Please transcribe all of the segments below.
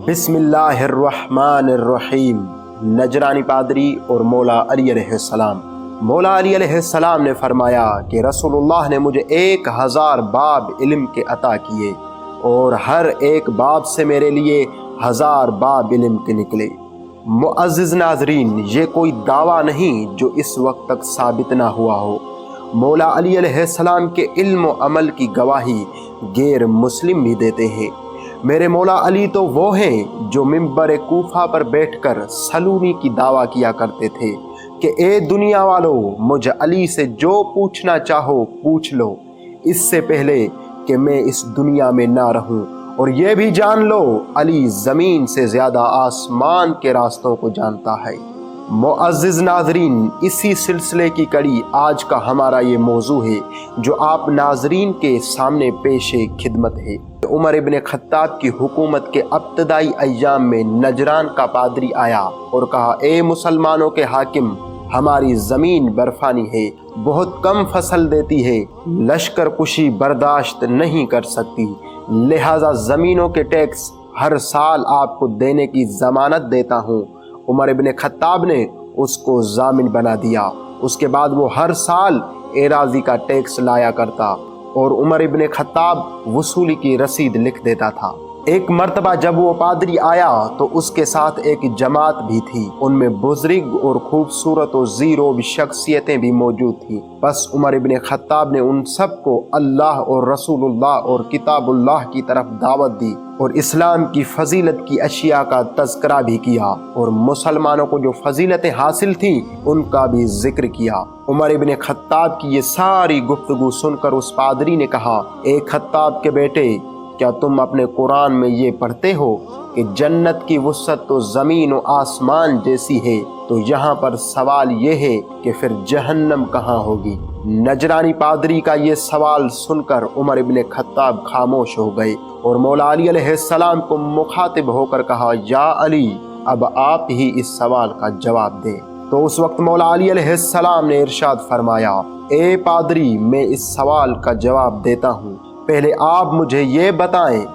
بسم اللہ الرحمن الرحیم۔ نجرانی پادری اور مولا علی علیہ السلام۔ مولا علی علیہ السلام نے فرمایا کہ رسول اللہ نے مجھے 1000 باب علم کے عطا کیے اور ہر ایک باب سے میرے لیے 1000 باب علم کے نکلے۔ معزز ناظرین، یہ کوئی دعویٰ نہیں جو اس وقت تک ثابت نہ ہوا ہو۔ مولا علی علیہ السلام کے علم و عمل کی گواہی غیر مسلم بھی دیتے ہیں۔ میرے مولا علی تو وہ ہیں جو منبر کوفہ پر بیٹھ کر سلونی کی دعویٰ کیا کرتے تھے کہ اے دنیا والو، مجھ علی سے جو پوچھنا چاہو پوچھ لو، اس سے پہلے کہ میں اس دنیا میں نہ رہوں، اور یہ بھی جان لو علی زمین سے زیادہ آسمان کے راستوں کو جانتا ہے۔ معزز ناظرین، اسی سلسلے کی کڑی آج کا ہمارا یہ موضوع ہے جو آپ ناظرین کے سامنے پیش خدمت ہے۔ عمر ابن خطاب کی حکومت کے ابتدائی ایام میں نجران کا پادری آیا اور کہا، اے مسلمانوں کے حاکم، ہماری زمین برفانی ہے، بہت کم فصل دیتی ہے، لشکر کشی برداشت نہیں کر سکتی، لہذا زمینوں کے ٹیکس ہر سال آپ کو دینے کی ضمانت دیتا ہوں۔ عمر ابن خطاب نے اس کو ضامن بنا دیا۔ اس کے بعد وہ ہر سال اراضی کا ٹیکس لایا کرتا اور عمر ابن خطاب وصولی کی رسید لکھ دیتا تھا۔ ایک مرتبہ جب وہ پادری آیا تو اس کے ساتھ ایک جماعت بھی تھی، ان میں بزرگ اور خوبصورت و زیرو شخصیتیں بھی موجود تھیں۔ بس عمر ابن خطاب نے ان سب کو اللہ اور رسول اللہ اور کتاب اللہ کی طرف دعوت دی اور اسلام کی فضیلت کی اشیاء کا تذکرہ بھی کیا اور مسلمانوں کو جو فضیلتیں حاصل تھیں ان کا بھی ذکر کیا۔ عمر ابن خطاب کی یہ ساری گفتگو سن کر اس پادری نے کہا، اے خطاب کے بیٹے، کیا تم اپنے قرآن میں یہ پڑھتے ہو کہ جنت کی وسعت تو زمین و آسمان جیسی ہے؟ تو یہاں پر سوال یہ ہے کہ پھر جہنم کہاں ہوگی؟ نجرانی پادری کا یہ سوال سن کر عمر ابن خطاب خاموش ہو گئے اور مولا علی علیہ السلام کو مخاطب ہو کر کہا، یا علی، اب آپ ہی اس سوال کا جواب دیں۔ تو اس وقت مولا علی علیہ السلام نے ارشاد فرمایا، اے پادری، میں اس سوال کا جواب دیتا ہوں، پہلے آپ مجھے یہ بتائیں،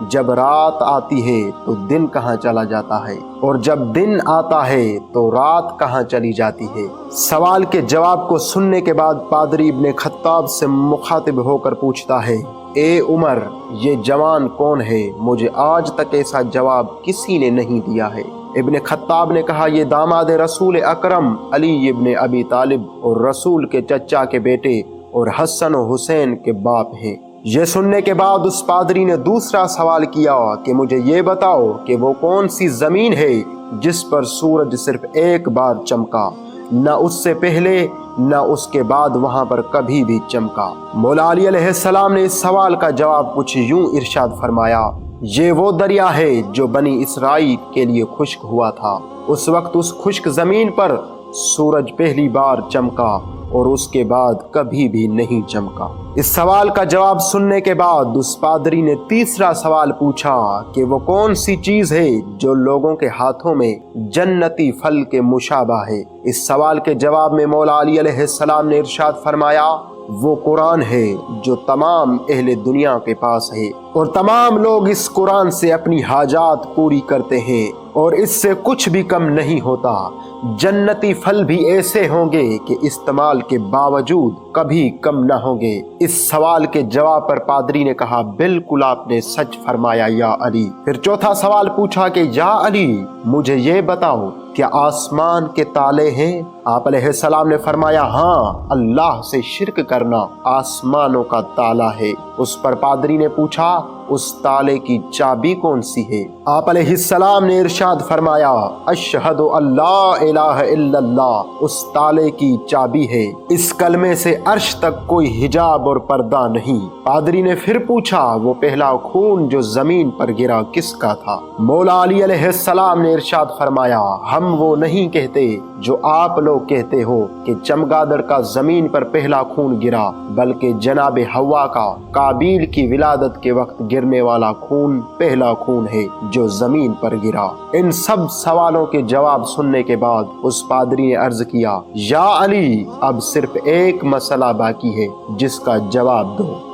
جب رات آتی ہے تو دن کہاں چلا جاتا ہے، اور جب دن آتا ہے تو رات کہاں چلی جاتی ہے؟ سوال کے جواب کو سننے کے بعد پادری ابن خطاب سے مخاطب ہو کر پوچھتا ہے، اے عمر، یہ جوان کون ہے؟ مجھے آج تک ایسا جواب کسی نے نہیں دیا ہے۔ ابن خطاب نے کہا، یہ داماد رسول اکرم علی ابن ابی طالب اور رسول کے چچا کے بیٹے اور حسن و حسین کے باپ ہیں۔ یہ سننے کے بعد اس پادری نے دوسرا سوال کیا کہ مجھے یہ بتاؤ کہ وہ کون سی زمین ہے جس پر سورج صرف ایک بار چمکا، نہ اس سے پہلے نہ اس کے بعد وہاں پر کبھی بھی چمکا؟ مولا علی علیہ السلام نے اس سوال کا جواب کچھ یوں ارشاد فرمایا، یہ وہ دریا ہے جو بنی اسرائیل کے لیے خشک ہوا تھا، اس وقت اس خشک زمین پر سورج پہلی بار چمکا اور اس کے بعد کبھی بھی نہیں چمکا۔ اس سوال کا جواب سننے کے بعد اس پادری نے تیسرا سوال پوچھا کہ وہ کون سی چیز ہے جو لوگوں کے ہاتھوں میں جنتی پھل کے مشابہ ہے؟ اس سوال کے جواب میں مولا علی علیہ السلام نے ارشاد فرمایا، وہ قرآن ہے جو تمام اہل دنیا کے پاس ہے اور تمام لوگ اس قرآن سے اپنی حاجات پوری کرتے ہیں اور اس سے کچھ بھی کم نہیں ہوتا۔ جنتی پھل بھی ایسے ہوں گے کہ استعمال کے باوجود کبھی کم نہ ہوں گے۔ اس سوال کے جواب پر پادری نے کہا، بالکل آپ نے سچ فرمایا یا علی۔ پھر چوتھا سوال پوچھا کہ یا علی، مجھے یہ بتاؤ، کیا آسمان کے تالے ہیں؟ آپ علیہ السلام نے فرمایا، ہاں، اللہ سے شرک کرنا آسمانوں کا تالا ہے۔ اس پر پادری نے پوچھا، اس تالے کی چابی کون سی ہے؟ آپ علیہ السلام نے ارشاد فرمایا، اشہد اللہ الہ الا اللہ اس تالے کی چابی ہے، اس کلمے سے عرش تک کوئی حجاب اور پردہ نہیں۔ پادری نے پھر پوچھا، وہ پہلا خون جو زمین پر گرا کس کا تھا؟ مولا علی علیہ السلام نے ارشاد فرمایا، ہم وہ نہیں کہتے جو آپ لوگ کہتے ہو کہ چمگادڑ کا زمین پر پہلا خون گرا، بلکہ جناب حوا کا قابیل کی ولادت کے وقت گرنے والا خون پہلا خون ہے جو زمین پر گرا۔ ان سب سوالوں کے جواب سننے کے بعد اس پادری نے عرض کیا، یا علی، اب صرف ایک مسئلہ باقی ہے جس کا جواب دو۔